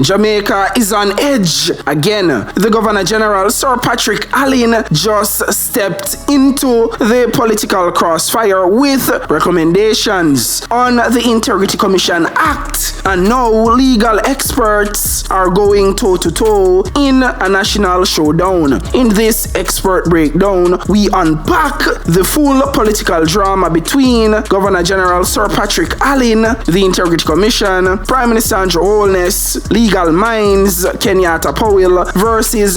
Jamaica is on edge again. The Governor General, Sir Patrick Allen, just stepped into the political crossfire with recommendations on the Integrity Commission Act, and now legal experts are going toe-to-toe in a national showdown. In this expert breakdown, we unpack the full political drama between Governor General Sir Patrick Allen, the Integrity Commission, Prime Minister Holness, Legal Minds Kenyatta Powell versus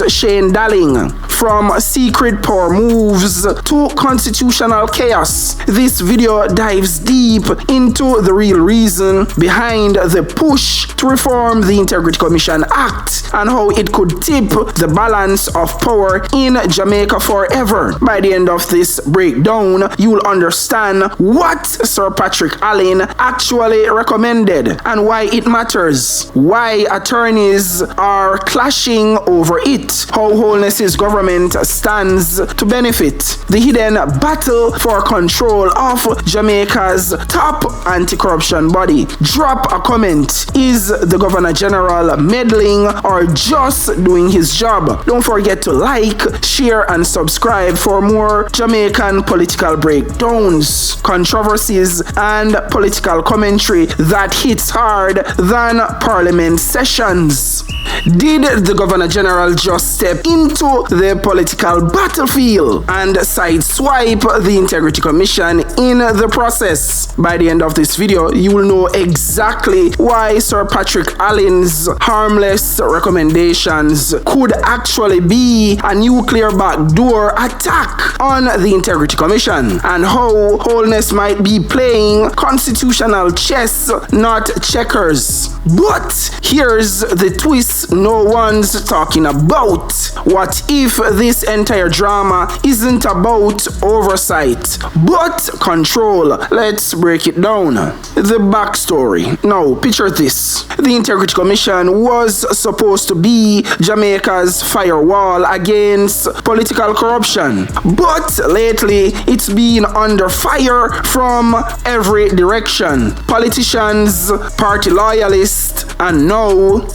Dalling. From secret power moves to constitutional chaos, this video dives deep into the real reason behind the push to reform the Integrity Commission Act and how it could tip the balance of power in Jamaica forever. By the end of this breakdown, you'll understand what Sir Patrick Allen actually recommended and why it matters, why attorneys are clashing over it, how Holness's government stands to benefit, the hidden battle for control of Jamaica's top anti-corruption body. Drop a comment. Is the Governor General meddling or just doing his job? Don't forget to like, share, and subscribe for more Jamaican political breakdowns, controversies, and political commentary that hits hard than Parliament sessions. Did the Governor General just step into the political battlefield and sideswipe the Integrity Commission in the process? By the end of this video, you will know exactly why Sir Patrick Allen's harmless recommendations could actually be a nuclear backdoor attack on the Integrity Commission, and how Holness might be playing constitutional chess, not checkers. But here's the twist no one's talking about. What if this entire drama isn't about oversight, but control? Let's break it down. The backstory. Now, picture this. The Integrity Commission was supposed to be Jamaica's firewall against political corruption, but lately it's been under fire from every direction. Politicians, party loyalists, and now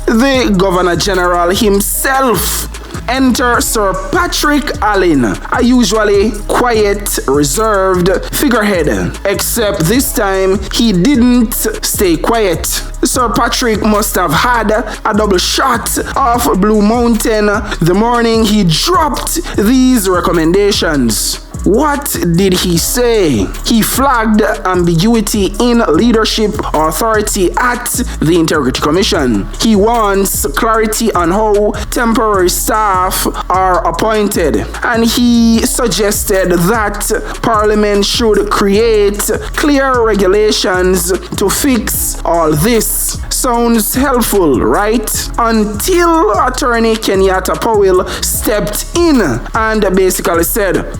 the Governor General himself. Enter Sir Patrick Allen, a usually quiet, reserved figurehead, except this time he didn't stay quiet. Sir Patrick must have had a double shot of Blue Mountain the morning he dropped these recommendations. What did he say? He flagged ambiguity in leadership authority at the Integrity Commission. He wants clarity on how temporary staff are appointed, and he suggested that Parliament should create clear regulations to fix all this. Sounds helpful, right? Until attorney Kenyatta Powell stepped in and basically said,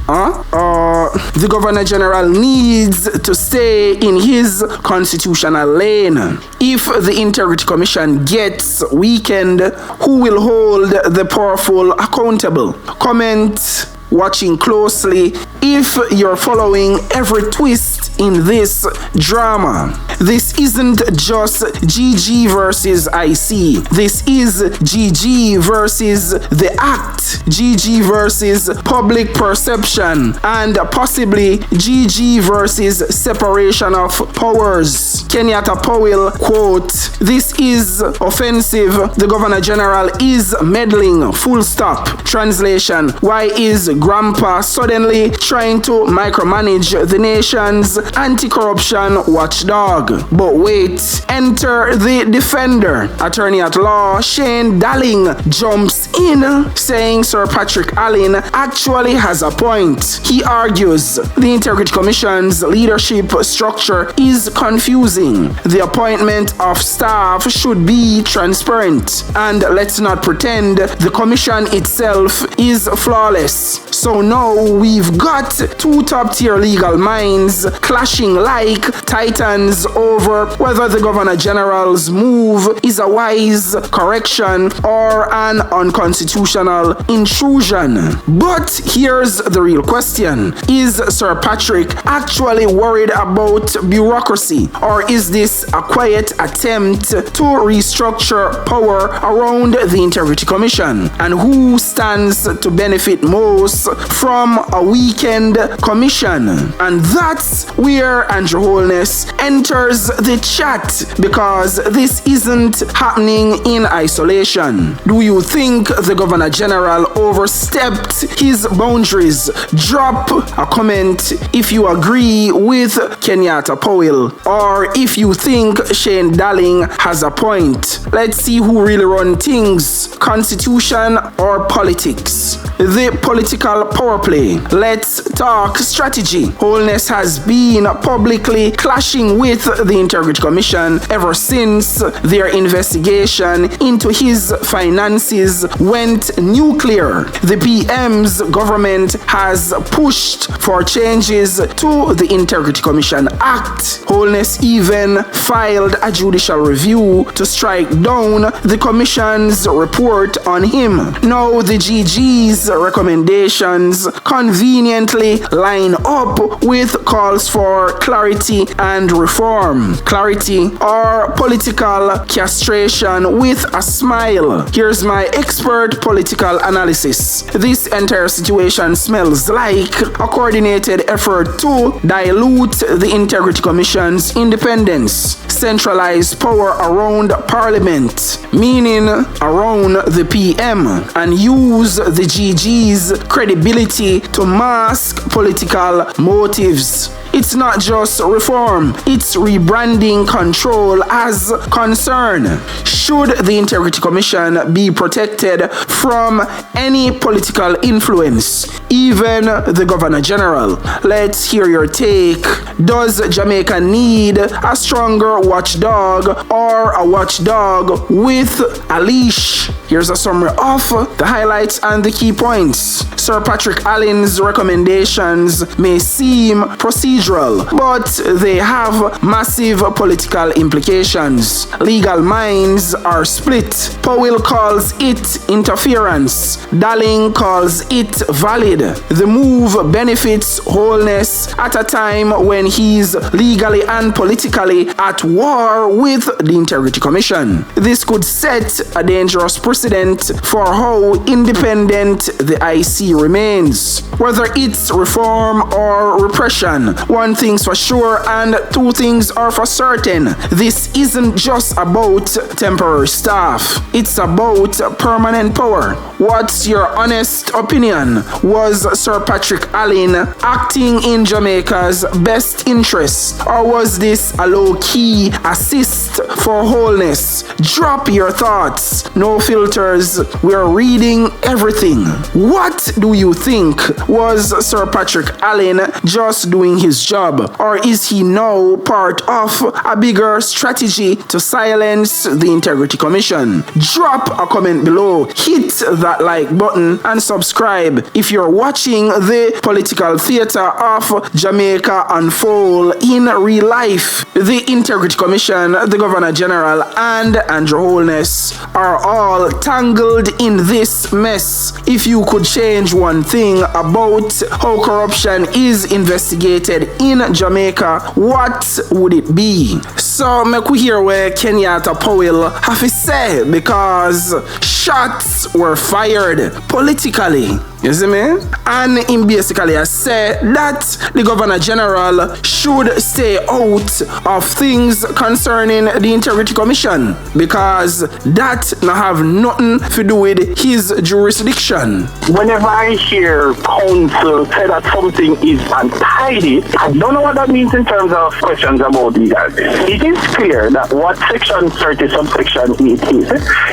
the Governor General needs to stay in his constitutional lane. If the Integrity Commission gets weakened, who will hold the powerful accountable? Comment watching closely if you're following every twist in this drama. This isn't just GG versus IC. This is GG versus the act, GG versus public perception, and possibly GG versus separation of powers. Kenyatta Powell, quote, "This is offensive. The Governor General is meddling, full stop." Translation: why is Grandpa suddenly trying to micromanage the nation's anti-corruption watchdog? But wait, enter the defender. Attorney at law Dalling jumps in, saying Sir Patrick Allen actually has a point. He argues the Integrity Commission's leadership structure is confusing. The appointment of staff should be transparent, and let's not pretend the commission itself is flawless. So now we've got two top-tier legal minds clashing like titans over whether the Governor General's move is a wise correction or an unconstitutional intrusion. But here's the real question. Is Sir Patrick actually worried about bureaucracy, or is this a quiet attempt to restructure power around the Integrity Commission? And who stands to benefit most from a weakened commission? And that's where Andrew Holness enters the chat, because this isn't happening in isolation. Do you think the Governor General overstepped his boundaries? Drop a comment if you agree with Kenyatta Powell, or if you think Shane Dalling has a point. Let's see who really runs things, constitution or politics. The political power play. Let's talk strategy. Holness has been publicly clashing with the Integrity Commission ever since their investigation into his finances went nuclear. The PM's government has pushed for changes to the Integrity Commission Act. Holness even filed a judicial review to strike down the Commission's report on him. Now the GG's recommendations conveniently line up with calls for clarity and reform. Clarity or political castration with a smile. Here's my expert political analysis. This entire situation smells like a coordinated effort to dilute the Integrity Commission's independence, centralize power around Parliament, meaning around the PM, and use the GG's credibility to mask political motives. It's not just reform, it's rebranding control as concern. Should the Integrity Commission be protected from any political influence, even the Governor General? Let's hear your take. Does Jamaica need a stronger watchdog or a watchdog with a leash? Here's a summary of the highlights and the key points. Sir Patrick Allen's recommendations may seem procedural, but they have massive political implications. Legal minds are split. Powell calls it interference. Dalling calls it valid. The move benefits Holness at a time when he's legally and politically at war with the Integrity Commission. This could set a dangerous precedent for how independent the IC remains. Whether it's reform or repression, one thing's for sure and two things are for certain. This isn't just about temporary staff. It's about permanent power. What's your honest opinion? Was Sir Patrick Allen acting in Jamaica's best interest, or was this a low-key assist for Holness? Drop your thoughts. No filters. We're reading everything. What do you think? Was Sir Patrick Allen just doing his job, or is he now part of a bigger strategy to silence the Integrity Commission? Drop a comment below, hit that like button and subscribe if you're watching the political theater of Jamaica unfold in real life. The Integrity Commission, the Governor General, and Andrew Holness are all tangled in this mess. If you could change one thing about how corruption is investigated in Jamaica, what would it be? So make we hear where Kenyatta Powell have to say, because shots were fired politically. You see me? And him basically has said that the Governor General should stay out of things concerning the Integrity Commission, because that not have nothing to do with his jurisdiction. Whenever I hear counsel say that something is untidy, I don't know what that means in terms of questions about legality. It is clear that what Section 30 subsection 8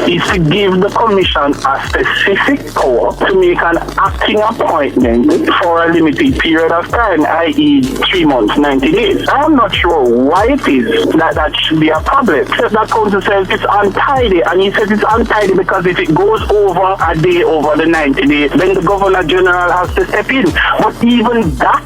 is to give the Commission a specific power to make an acting appointment for a limited period of time, i.e. 3 months, 90 days. I'm not sure why it is that should be a problem. That council says it's untidy, and he says it's untidy because if it goes over a day over the 90 days, then the Governor General has to step in. But even that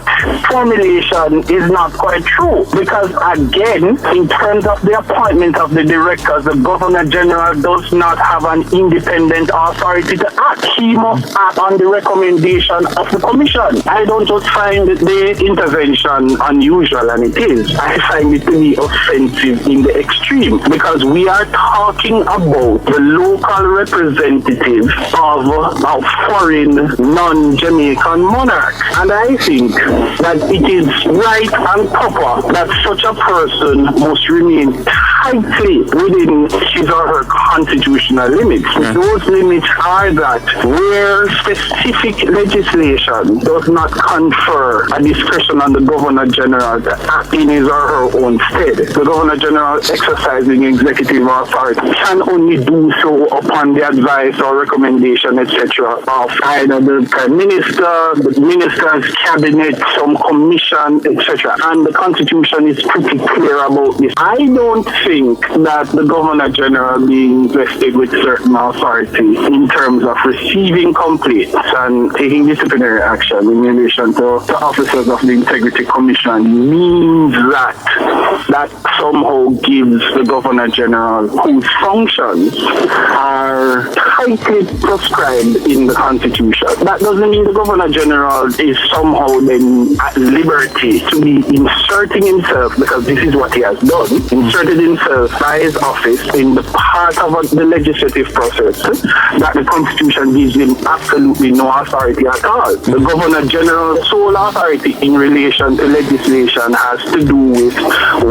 formulation is not quite true, because again, in terms of the appointment of the directors, the Governor General does not have an independent authority to act. He must act on the recommendation of the Commission. I don't just find the intervention unusual, and it is. I find it to be offensive in the extreme, because we are talking about the local representative of a foreign non-Jamaican monarch. And I think that it is right and proper that such a person must remain tightly within his or her constitutional limits. Yeah. Those limits are that where specific legislation does not confer a discretion on the Governor General to act in his or her own stead, the Governor General exercising executive authority can only do so upon the advice or recommendation, etc., of either the Prime Minister, the Minister's Cabinet, some commission, etc. And the Constitution is pretty clear about this. I don't think that the Governor General being vested with certain authority in terms of receiving complaints and taking disciplinary action in relation to officers of the Integrity Commission means that somehow gives the Governor General, whose functions are tightly prescribed in the Constitution. That doesn't mean the Governor General is somehow then at liberty to be inserting himself, because this is what he has done, inserted himself by his office in the part of the legislative process that the Constitution gives him absolutely no authority at all. The Governor General's sole authority in relation to legislation has to do with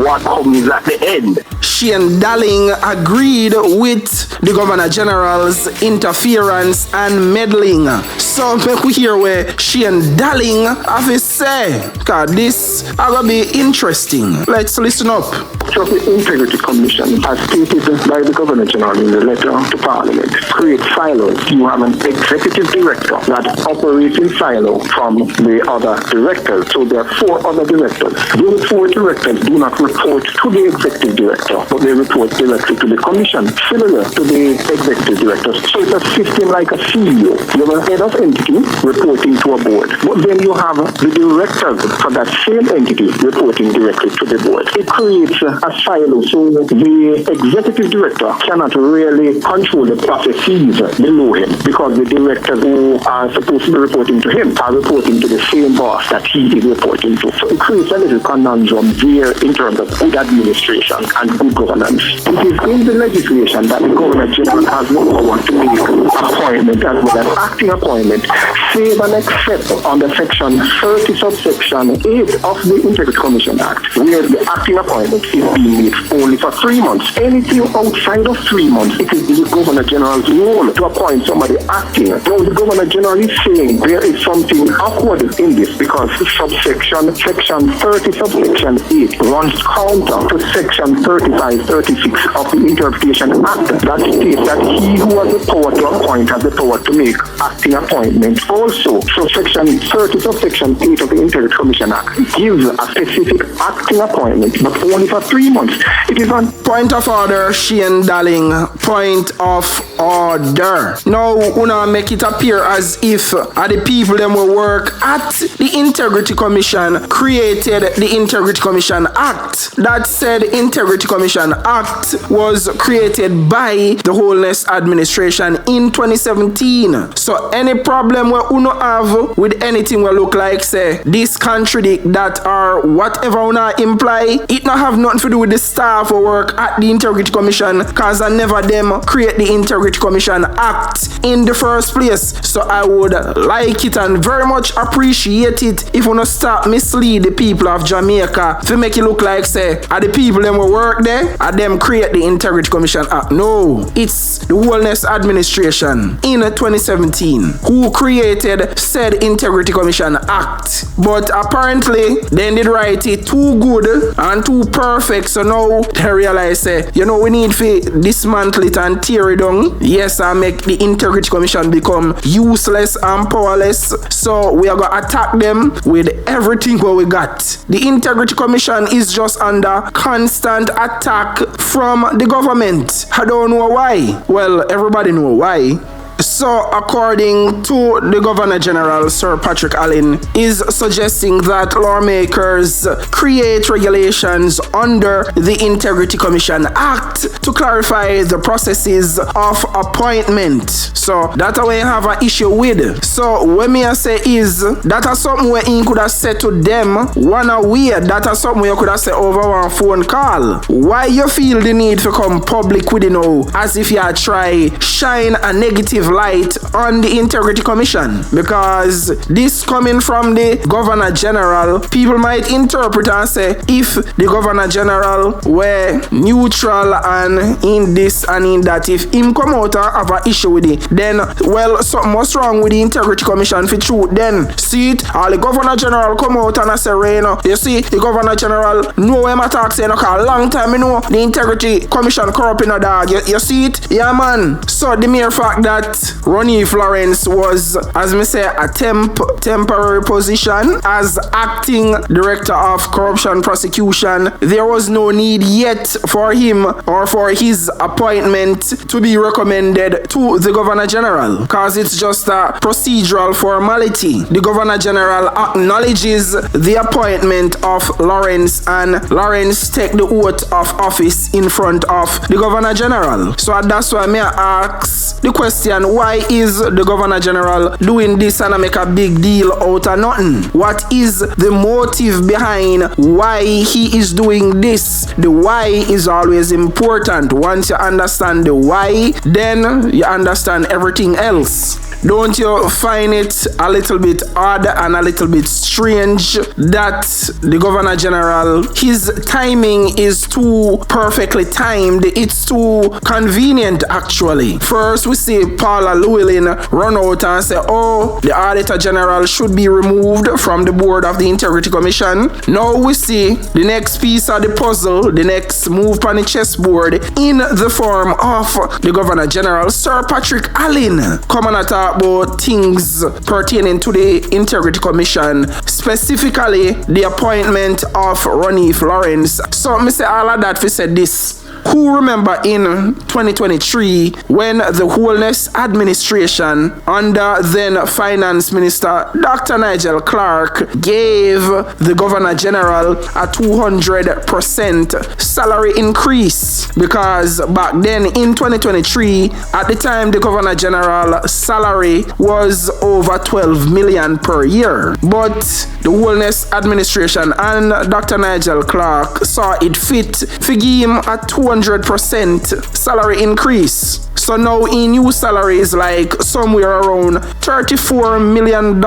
what comes at the end. Shane Dalling agreed with the Governor General's interference and meddling. So make we hear where Shane Dalling have to say, because this is going to be interesting. Let's listen up. So the Integrity Commission, as stated by the Governor General in the letter to Parliament, create silos. You have an executive director that operates in silo from the other directors. So there are 4 other directors. Those 4 directors do not report to the executive director, but they report directly to the commission, similar to the executive director. So it's a system like a CEO. You have a head of entity reporting to a board, but then you have the directors for that same entity reporting directly to the board. It creates a silo, so the executive director cannot really control the processes below him, because the directors who are supposed to be reporting to him are reporting to the same boss that he is reporting to. So it creates a little conundrum there in terms of good administration and good governance. It is in the legislation that the Governor General has no power to make appointment as well as acting appointment, save and except under section 30 subsection 8 of the Integrity Commission Act, where the acting appointment is being made only for 3 months. Anything outside of 3 months, it is the Governor General's role to appoint somebody acting. Now the Governor General is saying there is something awkward in this, because section 30 subsection 8 runs counter to section 35, 36 of the Interpretation Act that states that he who has the power to appoint has the power to make acting appointments also. So section 30 subsection 8 of the Integrity Commission Act gives a specific acting appointment, but only for 3 months. It is on point of order, Shane Dalling. Point of order. Now, una make it appear as if the people them will work at the Integrity Commission created the Integrity Commission Act. That said Integrity Commission Act was created by the Holness administration in 2017. So any problem we uno have with anything we look like say this contradict that or whatever una imply, it not have nothing to do with the staff who work at the Integrity Commission, cause I never them create the Integrity Commission Act in the first place. So I would like it and very much appreciate it if you not start mislead the people of Jamaica to make it look like say are the people them who work there and them create the Integrity Commission Act. No, it's the Holness administration in 2017 who created said Integrity Commission Act. But apparently they did write it too good and too perfect effect. So now they realize, we need to dismantle it and tear it down. Yes, and make the Integrity Commission become useless and powerless. So we are going to attack them with everything what we got. The Integrity Commission is just under constant attack from the government. I don't know why. Well, everybody know why. So, according to the Governor General, Sir Patrick Allen, is suggesting that lawmakers create regulations under the Integrity Commission Act to clarify the processes of appointment. So, that's what we have an issue with. So, what me say is, that is something where you could have said to them, one away, that is something you could have said over one phone call. Why you feel the need to come public with as if you try shine a negative light on the Integrity Commission? Because this coming from the Governor General, people might interpret and say, if the Governor General were neutral and in this and in that, if him come out and have an issue with it, then, well, something was wrong with the Integrity Commission for truth. Then, see it, all the Governor General come out and say, you see, the Governor General know him attack saying, okay, a long time you know the Integrity Commission corrupt in a dog. You see it? Yeah, man. So the mere fact that Ronnie Florence was, as me say, a temporary position as acting director of corruption prosecution, there was no need yet for him or for his appointment to be recommended to the Governor General, because it's just a procedural formality. The Governor General acknowledges the appointment of Lawrence, and Lawrence take the oath of office in front of the Governor General. So that's why me ask the question, why is the Governor General doing this and make a big deal out of nothing? What is the motive behind why he is doing this? The why is always important. Once you understand the why, then you understand everything else. Don't you find it a little bit odd and a little bit strange that the Governor General, his timing is too perfectly timed? It's too convenient, actually. First, we see Paula Llewellyn run out and say, oh, the Auditor General should be removed from the board of the Integrity Commission. Now we see the next piece of the puzzle, the next move on the chessboard, in the form of the Governor General, Sir Patrick Allen, coming at about things pertaining to the Integrity Commission, specifically the appointment of Ronnie Florence. So, me say all of that, we said this. Who remember in 2023 when the Holness administration under then Finance Minister Dr. Nigel Clarke gave the Governor General a 200% salary increase? Because back then in 2023, at the time the Governor General salary was over 12 million per year. But the Holness administration and Dr. Nigel Clarke saw it fit to give him a 200% salary increase. So now in new salary is like somewhere around $34 million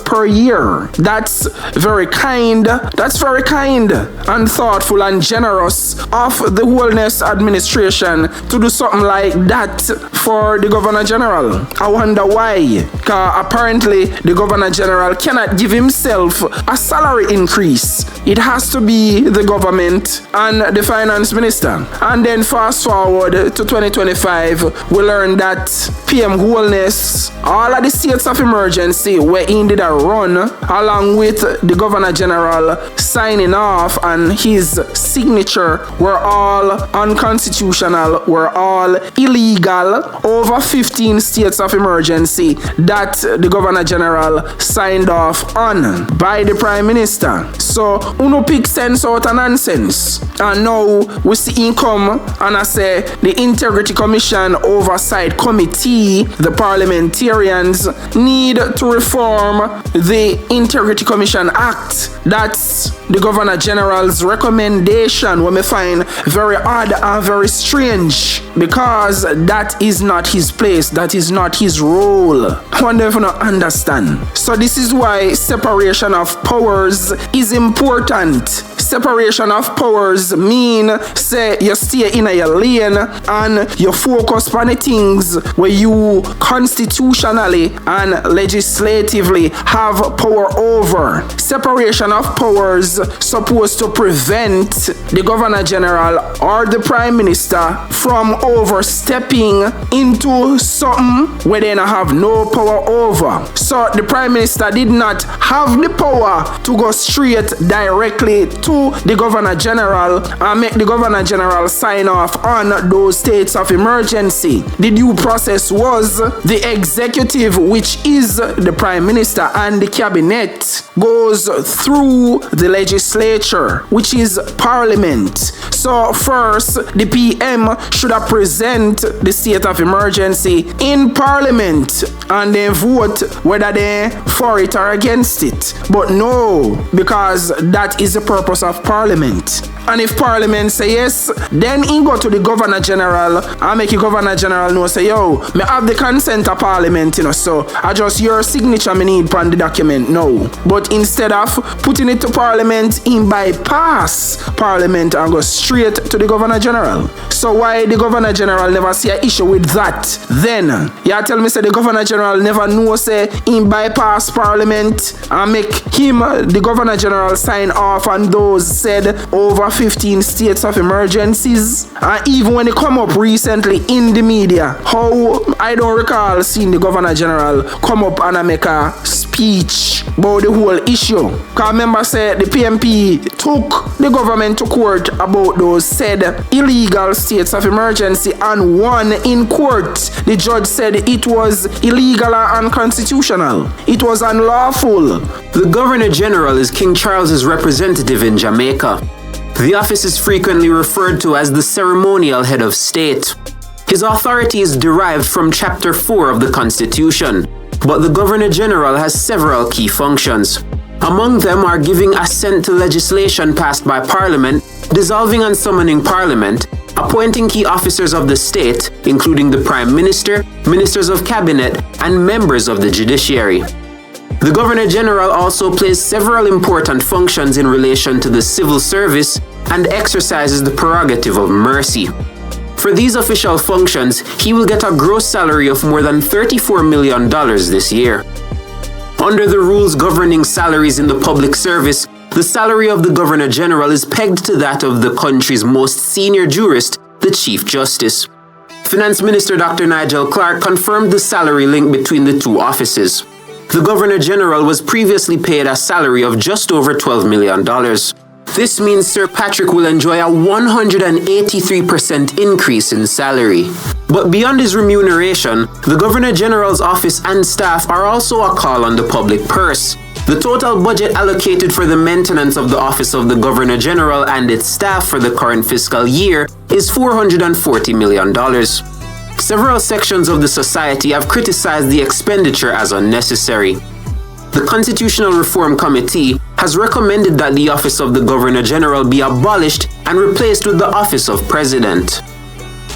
per year. That's very kind. And thoughtful and generous of the Holness administration to do something like that for the Governor General. I wonder why. Because apparently the Governor General cannot give himself a salary increase. It has to be the government and the Finance Minister. And then fast forward to 2025, we learned that PM Holness, all of the states of emergency where he did a run, along with the Governor General signing off and his signature, were all unconstitutional, were all illegal. Over 15 states of emergency that the Governor General signed off on by the Prime Minister. So, uno pick sense out of nonsense. And now we see him come and I say the Integrity Commission Oversight Committee, the parliamentarians, need to reform the Integrity Commission Act. That's the Governor General's recommendation, what we find very odd and very strange, because that is not his place, that is not his role. I wonder if you don't understand. So this is why separation of powers is important. separation of powers mean say you stay in your lane and you focus on the things where you constitutionally and legislatively have power over. Separation of powers supposed to prevent the Governor General or the Prime Minister from overstepping into something where they don't have no power over. So the Prime Minister did not have the power to go straight directly to the Governor General and make the Governor General sign off on those states of emergency. The due process was the executive, which is the Prime Minister, and the cabinet goes through the legislature, which is Parliament. So first, the PM should present the state of emergency in Parliament and then vote whether they're for it or against it. But no, because that is the purpose of Parliament. And if Parliament say yes, then he go to the Governor General and make the Governor General know, say, yo, me have the consent of Parliament, so I just your signature me need on the document. No. But instead of putting it to Parliament, he bypass Parliament and go straight to the Governor General. So why the Governor General never see an issue with that? Then, you tell me say the Governor General never know say he bypass Parliament and make him, the Governor General, sign off on those said over 15 states of emergencies. And even when it come up recently in the media, how I don't recall seeing the Governor General come up and make a speech about the whole issue. Because remember say the PMP took the government to court about those said illegal states of emergency and won in court. The judge said it was illegal and unconstitutional. It was unlawful. The Governor General is King Charles's representative in Jamaica. The office is frequently referred to as the ceremonial head of state. His authority is derived from Chapter 4 of the Constitution, but the Governor General has several key functions. Among them are giving assent to legislation passed by Parliament, dissolving and summoning Parliament, appointing key officers of the state, including the Prime Minister, Ministers of Cabinet, and members of the judiciary. The Governor General also plays several important functions in relation to the civil service and exercises the prerogative of mercy. For these official functions, he will get a gross salary of more than $34 million this year. Under the rules governing salaries in the public service, the salary of the Governor General is pegged to that of the country's most senior jurist, the Chief Justice. Finance Minister Dr. Nigel Clark confirmed the salary link between the two offices. The Governor General was previously paid a salary of just over $12 million. This means Sir Patrick will enjoy a 183% increase in salary. But beyond his remuneration, the Governor General's office and staff are also a call on the public purse. The total budget allocated for the maintenance of the office of the Governor General and its staff for the current fiscal year is $440 million. Several sections of the society have criticized the expenditure as unnecessary. The Constitutional Reform Committee has recommended that the office of the Governor General be abolished and replaced with the office of President.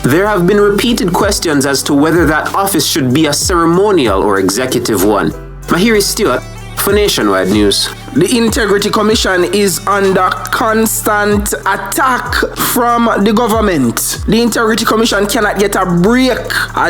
There have been repeated questions as to whether that office should be a ceremonial or executive one. Mahiri Stewart for Nationwide News. The Integrity Commission is under constant attack from the government. The Integrity Commission cannot get a break.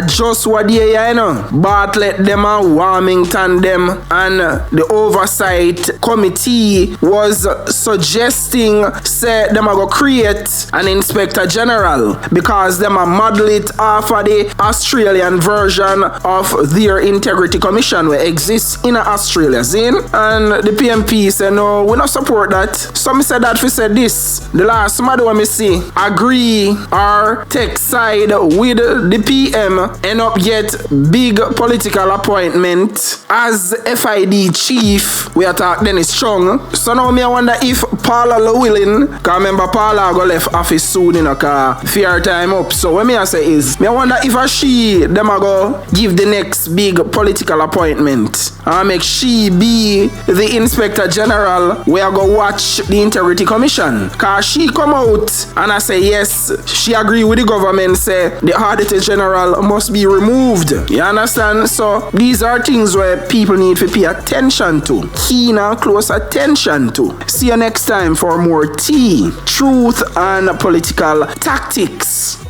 Just what they are, Bartlett them and Warmington them, and the Oversight Committee was suggesting say them are go create an Inspector General because them are model it off of the Australian version of their Integrity Commission where exists in Australia. And the PMP say no, we not support that. Some said that we said this. The last matter when me see agree or take side with the PM end up get big political appointment as FID chief. We attack Dennis Strong. So now me I wonder if Paula Llewellyn, cause remember Paula go left office soon in a car fair time up. So what me I say is me I wonder if she them a go give the next big political appointment and make she be the Inspector Auditor General, we are going to watch the Integrity Commission. Because she come out and I say yes, she agree with the government, say the Auditor General must be removed. You understand? So these are things where people need to pay attention to. Keen and close attention to. See you next time for more tea, truth, and political tactics.